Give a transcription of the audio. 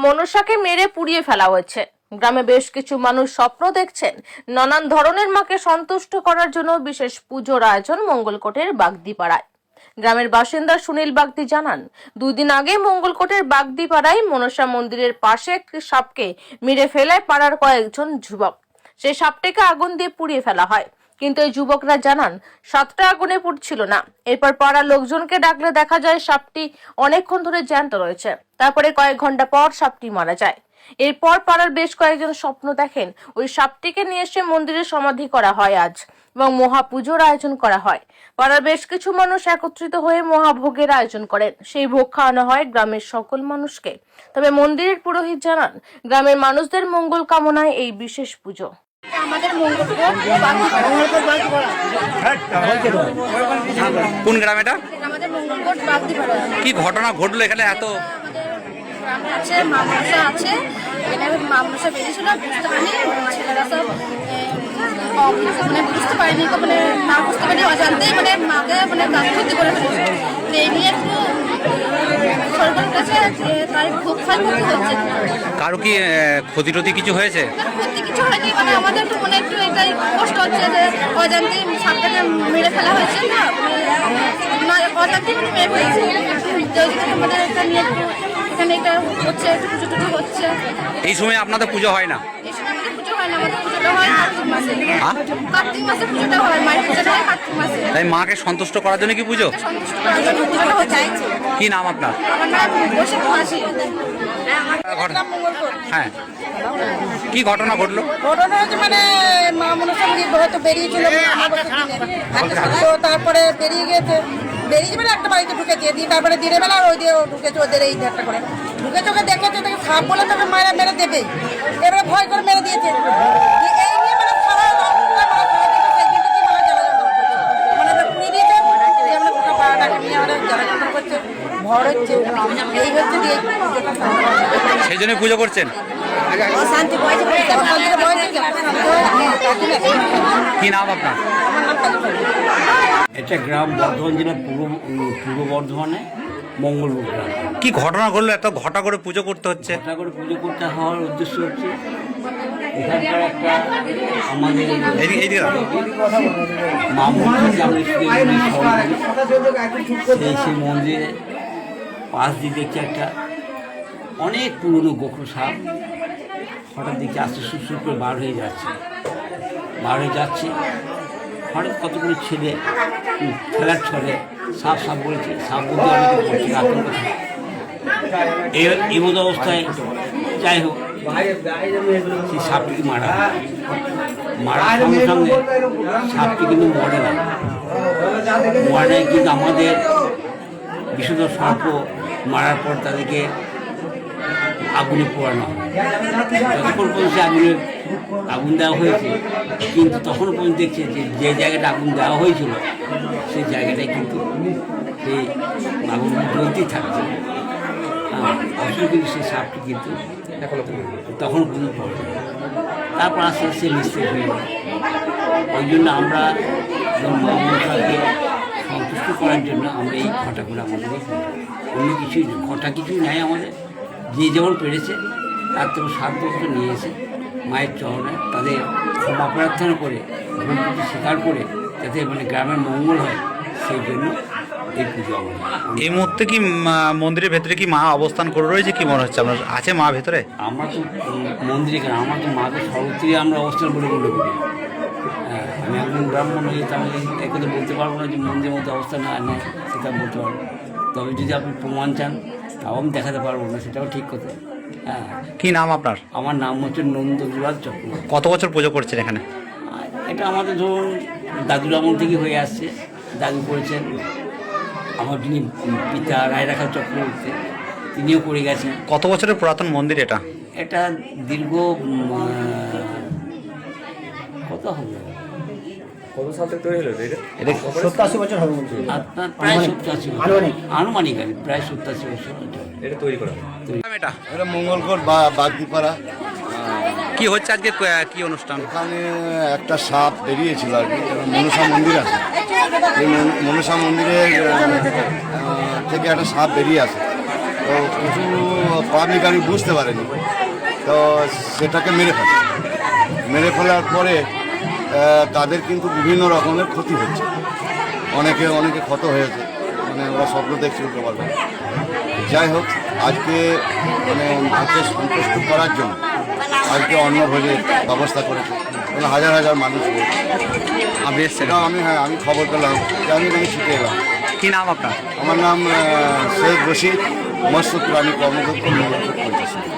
মনসাকে মেরে পুড়িয়ে ফেলা হয়েছে। গ্রামে বেশ কিছু মানুষ স্বপ্ন দেখছেন নানান ধরনের মাকে সন্তুষ্ট করার জন্য বিশেষ পুজোর আয়োজন মঙ্গলকোটের বাগদিপাড়ায়। গ্রামের বাসিন্দা সুনীল বাগদি জানান, 2 দিন আগে মঙ্গলকোটের বাগদিপাড়ায় মনসা মন্দিরের পাশে একটি সাপকে মেরে ফেলায় পাড়ার কয়েকজন যুবক। সেই সাপটিকে আগুন দিয়ে পুড়িয়ে ফেলা হয়, কিন্তু এই যুবকরা জানান সাপটা আগুনে পুড়ছিল না। এরপর পাড়ার লোকজনকে ডাকলে দেখা যায় সাপটি অনেকক্ষণ ধরে জ্যান্ত রয়েছে। তারপরে কয়েক ঘন্টা পর সাপটি মারা যায়। এরপর পাড়ার বেশ কয়েকজন স্বপ্ন দেখেন ওই সাপটিকে নিয়ে এসে মন্দিরে সমাধি করা হয় আজ এবং মহাপুজোর আয়োজন করা হয়। পাড়ার বেশ কিছু মানুষ একত্রিত হয়ে মহাভোগের আয়োজন করেন। সেই ভোগ খাওয়ানো হয় গ্রামের সকল মানুষকে। তবে মন্দিরের পুরোহিত জানান, গ্রামের মানুষদের মঙ্গল কামনায় এই বিশেষ পুজো। কোন গ্রাম এটা? আমাদের মঙ্গলকোট বাগদিপাড়া। কি ঘটনা ঘটলো এখানে? এত গ্রামে আছে মামনসা আছে, এখানে মামনসা বেরিয়েছিল, বুঝতে পারিনি ছেলেরা সব মানে বুঝতে পারিনি, মানে না বুঝতে পারিনি অজান্তেই মানে মাকে মানে ক্ষতি করে ফেলেছে। এই নিয়ে একটু সরকারের কাছে তাই খুব ক্ষতি হচ্ছে। কারো কি ক্ষতি টতি কিছু হয়েছে? ক্ষতি কিছু হয়নি, মানে আমাদের একটু মানে একটু এটাই কষ্ট হচ্ছে যে অজান্তেই সাপটাকে মেরে ফেলা হয়েছে না, অজান্তেই মেরে ফেলেছে। আমাদের একটা নিয়ে এখানে এটা হচ্ছে, একটু পুজো টুজো হচ্ছে। এই সময় আপনাদের পুজো হয় না? এই সময় আমাদের পুজো হয় না, আমাদের পুজোটা হয় কার্তিক মাসে। কার্তিক মাসে পুজোটা হয়, মায়ের পুজোটা হয় কার্তিক মাসে। তাই মাকে সন্তুষ্ট করার জন্য কি পুজো? সন্তুষ্ট করার জন্য পুজোটা হচ্ছে। কি নাম আপনার? আমার নাম বৈশাখ মাসি। হ্যাঁ, কি ঘটনা ঘটলো? ঘটনা হচ্ছে মানে মা মনসা হয়তো বেরিয়েছিল তো, তারপরে বেরিয়ে মানে একটা বাড়িতে ঢুকেছে, দিয়ে তারপরে দিনের বেলা ওই দিয়ে ঢুকেছে ওদের এই একটা করে ঢুকেছে, ওকে দেখেছে তাকে সাপ বলে তবে মায়েরা মেরে দেবে, এবারে ভয় করে মেরে দিয়েছে। এই নিয়ে মানে সেই জন্য পুজো করছেন? কি নাম আপনার? এটা গ্রাম বর্ধমান জেলার পূর্ব বর্ধমানে মঙ্গলপুর গ্রাম। কি ঘটনা ঘটলো এত ঘটা করে পুজো করতে হচ্ছে? ঘটা করে পুজো করতে হওয়ার উদ্দেশ্য হচ্ছে এখানকার একটা আমাদের মা মন্দির, সেই মন্দিরে পাশ দিয়ে দেখছি একটা অনেক পুরনো গোখরো সাপ হঠাৎ দেখছি আস্তে সুর করে বার হয়ে যাচ্ছে। হঠাৎ কতগুলো ছেলে খেলার ছলে সাপ সাপ বলেছে, সাপ বলতে অনেকে পড়ছে আতঙ্ক। এই মতো অবস্থায় যাই হোক সেই সাপটিকে মারার সঙ্গে সঙ্গে সাপটি কিন্তু মরে না। মরে কিন্তু আমাদের বিশুদ্ধ সর্প মারার পর তাদেরকে আগুনে পোড়ানো হয়। যতক্ষণ পর্যন্ত আগুন দেওয়া হয়েছে, কিন্তু তখন পর্যন্ত দেখছে যে জায়গাটা আগুন দেওয়া হয়েছিল সেই জায়গাটায় কিন্তু সেই আগুন জ্বলতেই থাকছে। অবশ্যই কিন্তু সেই সাপটি কিন্তু তখন পর্যন্ত পড়ে। তারপর আস্তে আস্তে নিস্তেজ হয়ে যায়। ওই জন্য আমরা মা মনসাকে সন্তুষ্ট করার জন্য আমরা এই ঘটা করে আমাদের অন্য কিছুই নাই। আমাদের যে যেমন পেরেছে তার থেকে সাধ্য নিয়ে এসে মায়ের চরণে তাদের ক্ষমা প্রার্থনা করে ভুল কিছু স্বীকার করে যাতে মানে গ্রামের মঙ্গল হয়, সেই জন্য এই পুজো আমাদের। এই মুহূর্তে কি মন্দিরের ভেতরে কি মা অবস্থান করে রয়েছে? কি মনে হচ্ছে আপনার? আছে মা ভেতরে? আমরা তো মন্দিরে কেন, আমরা তো মাকে সর্বত্রই আমরা অবস্থান করে মনে করি। আমি একজন ব্রাহ্মণ হয়ে তাহলে এই কথা বলতে পারবো না যে মন্দিরের মধ্যে অবস্থান নেয়, সেটা বলতে পারবো। তবে যদি আপনি প্রমাণ চান তাও আমি দেখাতে পারবো না, সেটাও ঠিক কথা। হ্যাঁ। কি নাম আপনার? আমার নাম হচ্ছে নন্দদুলাল চক্রবর্তী। কত বছর পুজো করছেন এখানে? এটা আমাদের ধরুন দাদুর আমল থেকে হয়ে আসছে। দাদু করেছেন, আমার যিনি পিতা রায়রাখা চক্রবর্তী তিনিও করে গেছেন। কত বছরের পুরাতন মন্দির এটা? এটা দীর্ঘ কত হবে, কত সাল থেকে তৈরি হলো এটা? 87 বছর হবে আপনার প্রায় 87 আনুমানিক আর প্রায় 87 বছর এটা তৈরি করা। এটা মঙ্গলকোট বা বাগদিপাড়া। কি হচ্ছে আজকে? কি অনুষ্ঠান? এখানে একটা সাপ বেরিয়েছিল আর কি। মনসা মন্দির আছে, এই মনসা মন্দিরের থেকে একটা সাপ বেরিয়ে আসে। তো কিছু পাবলিক আমি বুঝতে পারিনি, তো সেটাকে মেরে ফেলার পরে তাদের কিন্তু বিভিন্ন রকমের ক্ষতি হচ্ছে, অনেকে ক্ষত হয়েছে, মানে ওরা স্বপ্ন দেখছে উঠতে পারবে না। যাই হোক, আজকে মানে মাকে সন্তুষ্ট করার জন্য আজকে অন্নভোজের ব্যবস্থা করেছে, মানে হাজার হাজার মানুষ হয়েছে। আপনি এসছেন? সেটাও আমি খবর পেলাম, যে আমি ছুটে এলাম। কি নাম আপনার? আমার নাম শেখ রশিদ, মৎস্য প্রাণী কর্মদক্ষ মঙ্গলকোট পঞ্চায়েত।